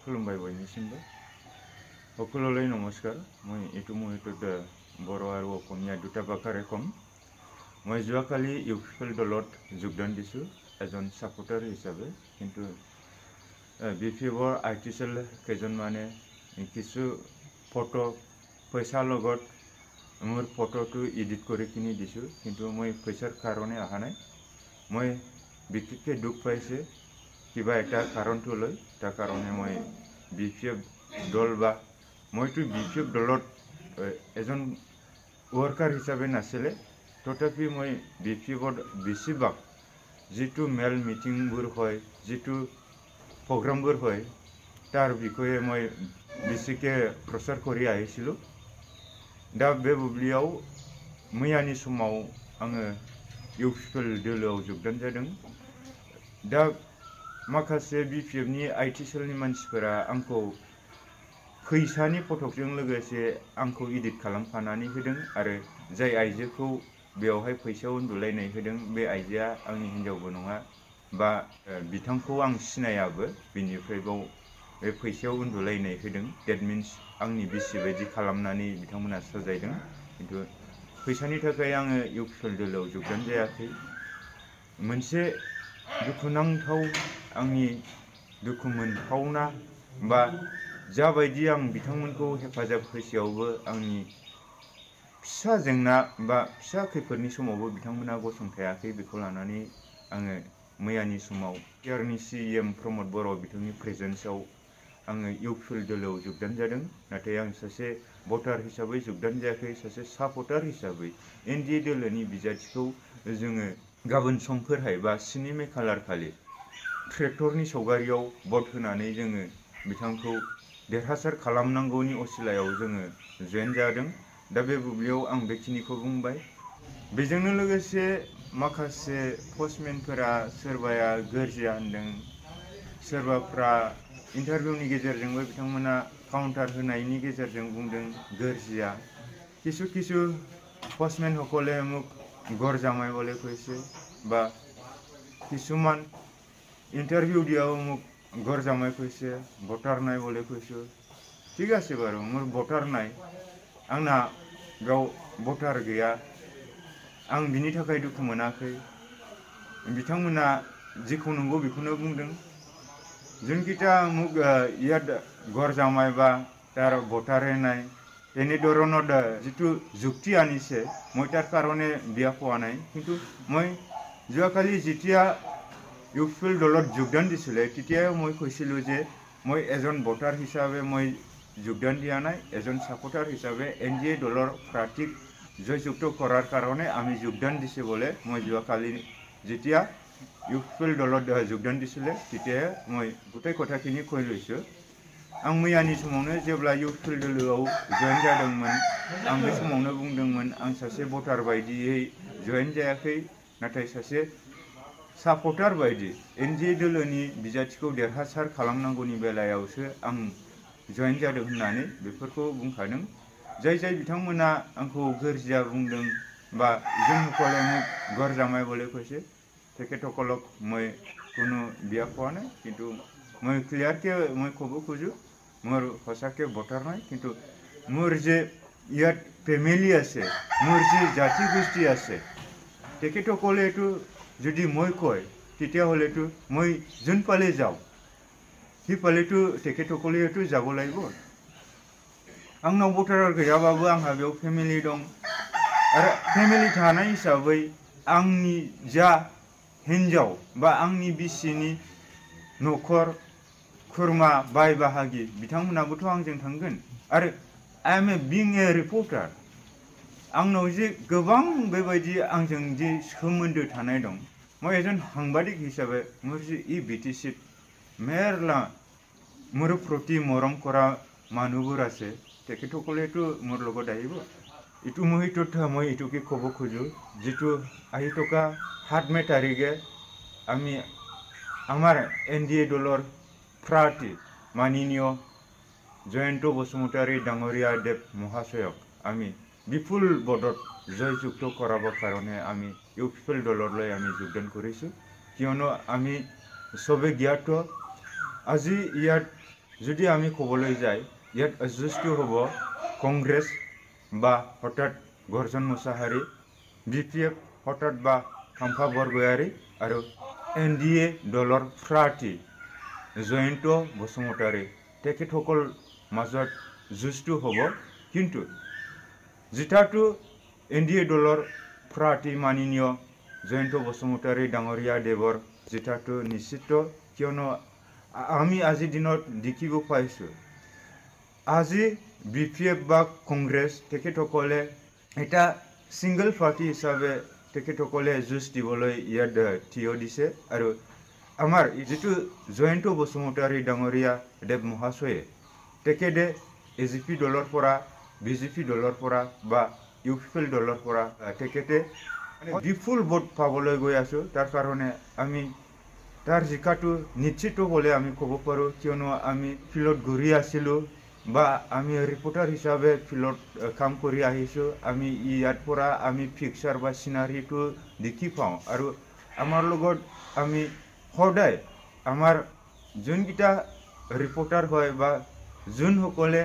खुलुमबाय बयनिसिमबो সকলোলৈ নমস্কাৰ মই এইটো মুহূৰ্তত বড়ো আৰু অসমীয়া দুটা ভাষাৰে কম মই যোৱাকালি ইউপিপিএল দলত যোগদান দিছোঁ এজন সাপোৰ্টাৰ হিচাপে কিন্তু বিপিএফৰ আৰ্টিকেল কেইজনমানে কিছু ফটো পইচাৰ লগত মোৰ ফটোটো এডিট কৰি কিনি দিছোঁ কিন্তু মই পইচাৰ কাৰণে অহা নাই মই বিশেষকৈ দুখ পাইছে কিবা এটা কাৰণটো লৈ তাৰ কাৰণে মই বিপিএফ দল বা মইতো বিপিএফ দলত এজন ওয়াৰ্কাৰ হিসাবে নাছিলে তথাপি মই বিপিএফত বেছিভাগ যেটো মেল মিটিংবোৰ হয় যেটো প্ৰগ্ৰামবোৰ হয় তাৰ বিষয়ে মই বেছিকৈ প্ৰচাৰ কৰি আহিছিলোঁ दा बे बुब्लियाव मैयानि समाव आङो इउपिपिएल दोलोआव जोगदान जादों दा माखासे बिपिएफनि आइटि सेलनि मानसिफोरा आंखौ फैसानि फटकजों लोगोसे आंखौ एडिट खालामफानानै होदों आरो जाय आइजोखौ बेवहाय फैसायाव उन्दुलायनाय होदों बे आइजोआ आंनि हिन्जावबो नङा बा बिथांखौ आं सिनायाबो बिनिफ्राय बाव बे फैसायाव उन्दुलायनाय होदों डेट मिन्स आंनि बिसि बायदि खालामनानै बिथांमोना साजायदों किन्तु फैसानि थाखाय आङो इउपिपिएल दोलोआव जोगदान जायाखै मोनसे दुखुनांथाव आंनि दुखु मोनथावना बा जाबायदि आं बिथांमोनखौ हेफाजाब होसेयावबो आंनि फिसा जेंना बा फिसा खैफोदनि समावबो बिथांमोना गसंथायाखै बेखौ लानानै आङो मैयानि समाव केयारनि सिएम प्रमद बर' बिथांनि प्रेजेन्सआव आङो इउपिपिएल दोलोआव जोगदान जादों नाथाय आं सासे भटार हिसाबै जोगदान जायाखै सासे सापर्टार हिसाबै एनडिए दोलोनि बिजाथिखौ जोङो गाबोन समफोरहाय बा 7 मे खालार खालि ट्रेक्टरनि सावगारियाव भट होनानै जोङो बिथांखौ देरहासार खालामनांगौनि असिलायाव जोङो जयेन जादों दा बे बुब्लियाव आं बेखिनिखौ बुंबाय बेजोंनो लोगोसे माखासे पस्टमेनफोरा सोरबाया गोरजिया होनदों सोरबाफ्रा इन्टारभिउनि गेजेरजोंबो बिथांमोना काउन्टार होनायनि गेजेरजों बुंदों गोरजिया किछु किछु पस्टमेन সকলে মোক গড় জামাই বলে কৈছে বা কিছুমান ইন্টারভিউ দিয়াও মোক গড় জামাই কৈছে ভোটার নাই বলে কৈছে ঠিক আছে বাৰু মোৰ ভোটার নাই आंना बेयाव भटार गैया आं बिनि थाखाय दुखु मोनाखै बिथांमोना जेखौ नंगौ बेखौनो बुंदों जोंकिटा मुग ইয়াত গড় জামাই বা তাৰ ভোটাৰে নাই এনে ধৰণৰ যিটো যুক্তি আনিছে মই তাৰ কাৰণে বিয়া পোৱা নাই কিন্তু মই যোৱাকালি যেতিয়া ইউপিপিএল দলত যোগদান দিছিলে তেতিয়া মই কৈছিলোঁ যে মই এজন ভোটাৰ হিচাপে মই যোগদান দিয়া নাই এজন সাপোৰ্টাৰ হিচাপে এনডিএ দলৰ প্ৰাৰ্থীক জয়যুক্ত কৰাৰ কাৰণে আমি যোগদান দিছে বলে মই যোৱাকালি যেতিয়া ইউপিপিএল দলত যোগদান দিছিলে তেতিয়া মই গোটেই কথাখিনি কৈ লৈছো आं मैयानि समावनो जेब्ला इउपिपिएल दोलोआव जयेन जादोंमोन आं बे समावनो बुंदोंमोन आं सासे भटार बायदियै जयेन जायाखै नाथाय सासे सापर्टार बायदि एनडिए दोलोनि बिजाथिखौ देरहासार खालामनांगौनि बेलायावसो आं जयेन जादों होननानै बेफोरखौ बुंखादों जाय जाय बिथांमोना आंखौ गोरजिया बुंदों बा जोंखौले মোক গড় জামাই বলে কৈছে তেখেতসকলক মই কোনো বিয়া পোৱা নাই কিন্তু মই ক্লিয়াৰকৈ মই ক'ব খোজো মোৰ সঁচাকৈ ভোটাৰ নাই কিন্তু মোৰ যে ইয়াত ফেমিলি আছে মোৰ যে জাতি গোষ্ঠী আছে তেখেতসকলে এইটো যদি মই কয় তেতিয়াহ'লেতো মই যোনফালে যাওঁ সিফালেতো তেখেতসকলে এইটো যাব লাগিব आंनाव भटार गैयाबाबो आंहा बेयाव फेमिलि दं आरो फेमिलि थानाय हिसाबै आंनि जा हिन्जाव बा आंनि बिसिनि न'खर खुरमा बाय बाहागि बिथांमोनाबोथ' आंजों थांगोन आरो आइ एम ए बिं ए रिपर्टार आंनाव जे गोबां बेबायदि आंजों जे सोमोन्दो थानाय दं মই এজন সাংবাদিক হিচাপে মোৰ যে ই বিটিচিত মেৰলা মোৰ প্ৰতি মৰম কৰা মানুহবোৰ আছে তেখেতসকলেতো মোৰ লগত আহিব এইটো মুহূৰ্তত মই এইটোকে ক'ব খোজো যেটো আহি থকা 7 মে তাৰিখে আমি আমাৰ এনডিএ দলৰ প্ৰাৰ্থী মাননীয় জয়ন্ত বসুমতাৰী ডাঙৰীয়া দেৱ মহাশয়ক আমি বিপুল ভোটত জয়যুক্ত কৰাবৰ কাৰণে আমি ইউপিপিএল দললৈ আমি যোগদান কৰিছোঁ কিয়নো আমি সবে জ্ঞাত আজি ইয়াত যদি আমি ক'বলৈ যাই ইয়াত যুঁজটো হ'ব কংগ্ৰেছ বা হঠাৎ গৰ্জন মুছাহাৰী, BPF হঠাৎ বা খাম্ফা বৰগয়াৰী আৰু NDA দলৰ প্ৰাৰ্থী জয়ন্ত বসুমতাৰী তেখেতসকল মাজত যুঁজটো হ'ব। কিন্তু যেটাটো NDA দলৰ প্ৰাৰ্থী মাননীয় জয়ন্ত বসুমতাৰী ডাঙৰীয়া দেৱৰ যেটাটো নিশ্চিত, কিয়নো আমি আজিৰ দিনত দেখিব পাইছোঁ আজি BPF বা কংগ্ৰেছ তেখেতসকলে এটা সিংগল পাৰ্টি হিচাপে তেখেতসকলে যুঁজ দিবলৈ ইয়াত থিয় দিছে। আৰু আমাৰ যিটো জয়ন্ত বসুমতাৰী ডাঙৰীয়া দেৱ মহাশয়ে তেখেতে AGP দলৰ পৰা, BJP দলৰ পৰা বা UPL দলৰ পৰা তেখেতে বিপুল ভোট পাবলৈ গৈ আছোঁ। তাৰ কাৰণে আমি তাৰ জিকাটো নিশ্চিত বুলি আমি ক'ব পাৰোঁ, কিয়নো আমি ফিল্ডত ঘূৰি আছিলোঁ বা আমি ৰিপৰ্টাৰ হিচাপে ফিল্ডত কাম কৰি আহিছোঁ। আমি ইয়াৰ পৰা আমি পিকচাৰ বা চিনাৰীটো দেখি পাওঁ আৰু আমাৰ লগত আমি সদায় আমাৰ যোনকেইটা ৰিপৰ্টাৰ হয় বা যোনসকলে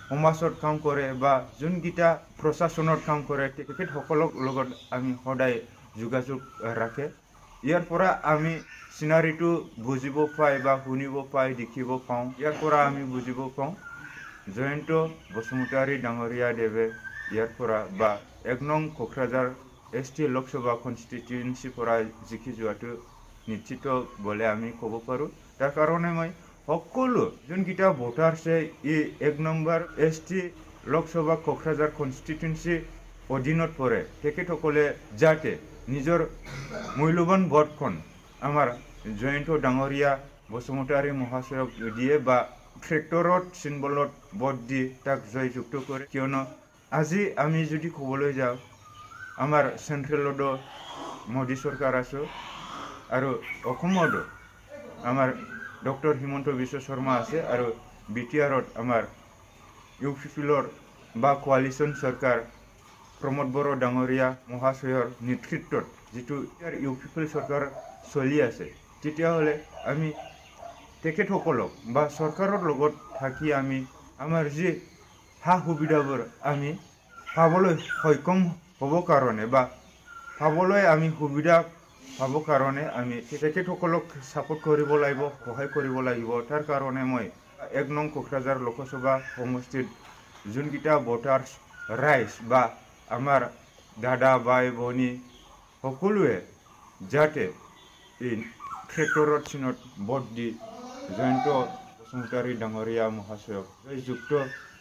সমাজত কাম কৰে বা যোনকেইটা প্ৰশাসনত কাম কৰে তেখেতসকলৰ লগত আমি সদায় যোগাযোগ ৰাখে। ইয়াৰ পৰা আমি চিনাৰীটো বুজিব পাই বা শুনিব পাই, দেখিব পাওঁ। ইয়াৰ পৰা আমি বুজিব পাওঁ জয়ন্ত বসুমতাৰী ডাঙৰীয়া দেৱে ইয়াৰ পৰা বা 1 নং কোকৰাঝাৰ ST লোকসভা কনষ্টিটুৱেঞ্চিৰ পৰা জিকি যোৱাটো নিশ্চিত বুলি আমি ক'ব পাৰোঁ। তাৰ কাৰণে মই সকলো যোনকেইটা ভোটাৰ্ছে এই 1 number ST Lok Sabha Kokrajhar constituency অধীনত পৰে তেখেতসকলে যাতে নিজৰ মূল্যৱান ভোটখন আমাৰ জয়ন্ত ডাঙৰীয়া বসুমতাৰী মহাশয়ক দিয়ে বা ট্ৰেক্টৰত চিম্বলত ভোট দি তাক জয়যুক্ত কৰে। কিয়নো আজি আমি যদি ক'বলৈ যাওঁ আমাৰ চেন্ট্ৰেলতো মোদী চৰকাৰ আছোঁ আৰু অসমতো আমাৰ ডক্টৰ হিমন্ত বিশ্ব শৰ্মা আছে আৰু BTRত আমাৰ UPLৰ বা কোৱালিশ্যন চৰকাৰ প্ৰমোদ বড়ো ডাঙৰীয়া মহাশয়ৰ নেতৃত্বত যিটো UPL চৰকাৰ চলি আছে, তেতিয়াহ'লে আমি তেখেতসকলক বা চৰকাৰৰ লগত থাকি আমি আমাৰ যি সা সুবিধাবোৰ আমি পাবলৈ সক্ষম হ'ব কাৰণে বা পাবলৈ আমি সুবিধা পাব কাৰণে আমি তেখেতসকলক ছাপোৰ্ট কৰিব লাগিব, সহায় কৰিব লাগিব। তাৰ কাৰণে মই 1 নং কোকৰাঝাৰ লোকসভা সমষ্টিত যোনকেইটা ভোটাৰ্ছ ৰাইজ বা আমাৰ দাদা বাই ভনী সকলোৱে যাতে এই ট্ৰেক্টৰত চিনত ভোট দি জয়ন্ত বসুমতাৰী ডাঙৰীয়া মহাশয়ক জয়যুক্ত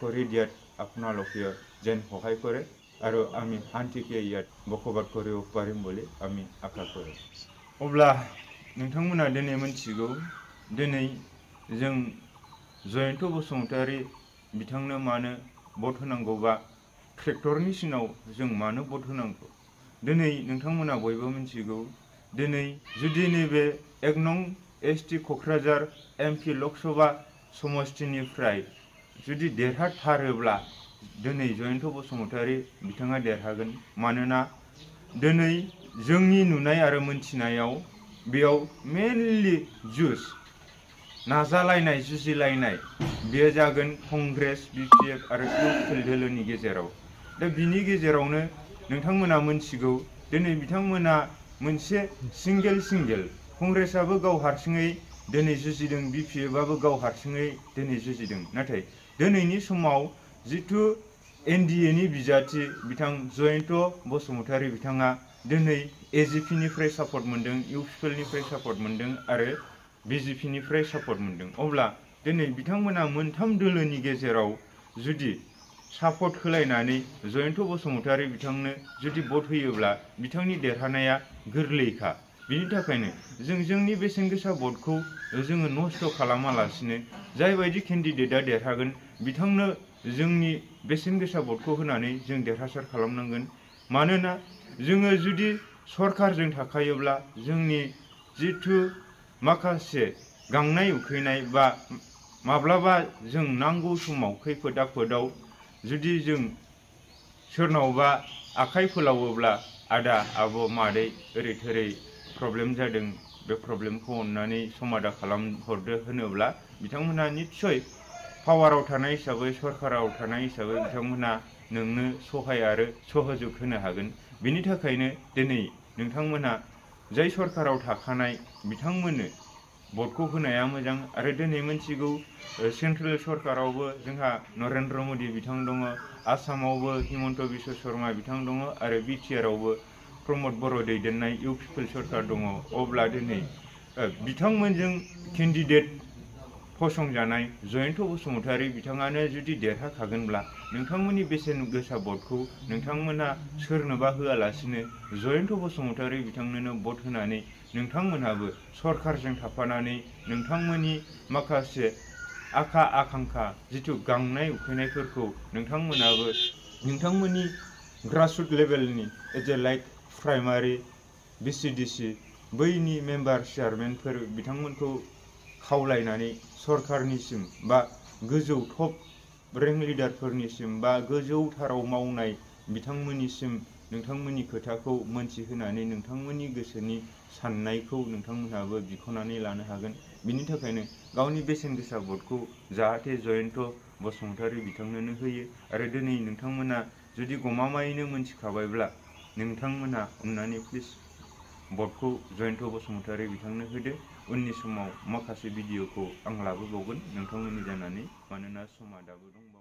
কৰি দিয়াত আপোনালোকে যেন সহায় কৰে আৰু আমি শান্তিকে ইয়াত বসবাস কৰিব পাৰিম বুলি আমি আশা কৰোঁ। अब्ला नोंथांमोना दिनै मिथिगौ दिनै जों जयন্ত बसुमतारी बिथांनो मानो भोट होनांगौ बा ट्रेक्टरनि सिनाव जों मानो भोट होनांगौ। दिनै नोंथांमोना बयबो मिथिगौ दिनै जुदि नैबे 1 नं ST क'क्राझार MP लोकसभा समष्टिनिफ्राय जुदि देरहाथारोब्ला दिनै जयন্ত बसुमतारी बिथाङा देरहागोन। मानोना दिनै जोंनि नुनाय आरो मोनथिनायाव बेयाव मेनलि जुज नाजालायनाय जुजिलायनाय बेयो जागोन कंग्रेस BPF आरो UPL दोलोनि गेजेराव। दा बिनि गेजेरावनो नोंथांमोना मोनथिगौ दिनै बिथांमोना मोनसे सिंगेल कंग्रेसआबो गाव हारसिङै दिनै जुजिदों, BPFआबो गाव हारसिङै दिनै जुजिदों। नाथाय दिनैनि समाव जिथु NDAनि बिजाथि बिथां जयন্ত बसुमतारी बिथाङा दिनै AGPनिफ्राय सापर्ट मोनदों, UPLनिफ्राय सापर्ट मोनदों आरो BJPनिफ्राय सापर्ट मोनदों। अब्ला दिनै बिथांमोना मोनथाम दोलोनि गेजेराव जुदि सापर्ट होलायनानै जयন্ত बसुमतारी बिथांनो जुदि भोट होयोब्ला बिथांनि देरहानाया गोरलैखा। बिनि थाखायनो जों जोंनि बेसेन गोसा भोटखौ जोङो नस्थ' खालामालासिनो जाय बायदि केन्डिडेटआ देरहागोन बिथांनो जोंनि बेसेन गोसा भोटखौ होनानै जों देरहासार खालामनांगोन। मानोना जोङो जुदि सरकारजों थाखायोब्ला जोंनि जिथु माखासे गांनाय उखैनाय बा माब्लाबा जों नांगौ समाव खैफोद आफोदाव जुदि जों सोरनावबा आखाइ फोलावोब्ला आदा आब' मादै ओरै थोरै प्रब्लेम जादों बे प्रब्लेमखौ अन्नानै समाधा खालामहरदो होनोब्ला बिथांमोना निस्सय पावाराव थानाय हिसाबै सरकाराव थानाय हिसाबै बिथांमोना नोंनो सहाय आरो सहजुग होनो हागोन। बिनि थाखायनो दिनै नोंथांमोना जाय सरकाराव थाखानाय बिथांमोननो भटखौ होनाया मोजां। आरो दिनै मोनथिगौ सेन्ट्रेल सरकारावबो जोंहा नरेन्द्र मदि बिथां दङ, आसामावबो हिमन्त बिश्व शर्मा बिथां दङ आरो बिटिआरआवबो प्रमद बर' दैदेननाय इउ पिपल सरकार दङ। अब्ला दिनै बिथांमोनजों केन्डिडेट फसंजानाय जयन्त बसुमतारी बिथाङानो जुदि देरहाखागोनब्ला नोंथांमोननि बेसेन गोसा भटखौ नोंथांमोना सोरनोबा होआलासिनो जयन्त बसुमतारी बिथांनोनो भट होनानै नोंथांमोनहाबो सरकारजों थाफानानै नोंथांमोननि माखासे आखा आकांखा जिथु गांनाय उखैनायफोरखौ नोंथांमोनाबो नोंथांमोननि ग्रासरुट लेभेलनि लाइक प्राइमारि बिसिडिसि बैनि मेम्बार चेयारमेनफोर बिथांमोनखौ खावलायनानै सरकारनिसिम बा गोजौ टप रेंक लिडारफोरनिसिम बा गोजौथाराव मावनाय बिथांमोननिसिम नोंथांमोननि खोथाखौ मोनथिहोनानै नोंथांमोननि गोसोनि साननायखौ नोंथांमोनहाबो बिख'नानै लानो हागोन। बिनि थाखायनो गावनि बेसेन गोसा भटखौ जाहाथे जयन्त बसुमतारी बिथांनोनो होयो। आरो दिनै नोंथांमोना जुदि गमामायैनो मोनथिखाबायब्ला नोंथांमोना अननानै प्लिज भटखौ जयन्त बसुमतारी बिथांनो होदो। उननि समाव माखासे भिडिअखौ आं लाबोबावगोन नोंथांमोननि जानानै, मानोना समा दाबो दंबावो।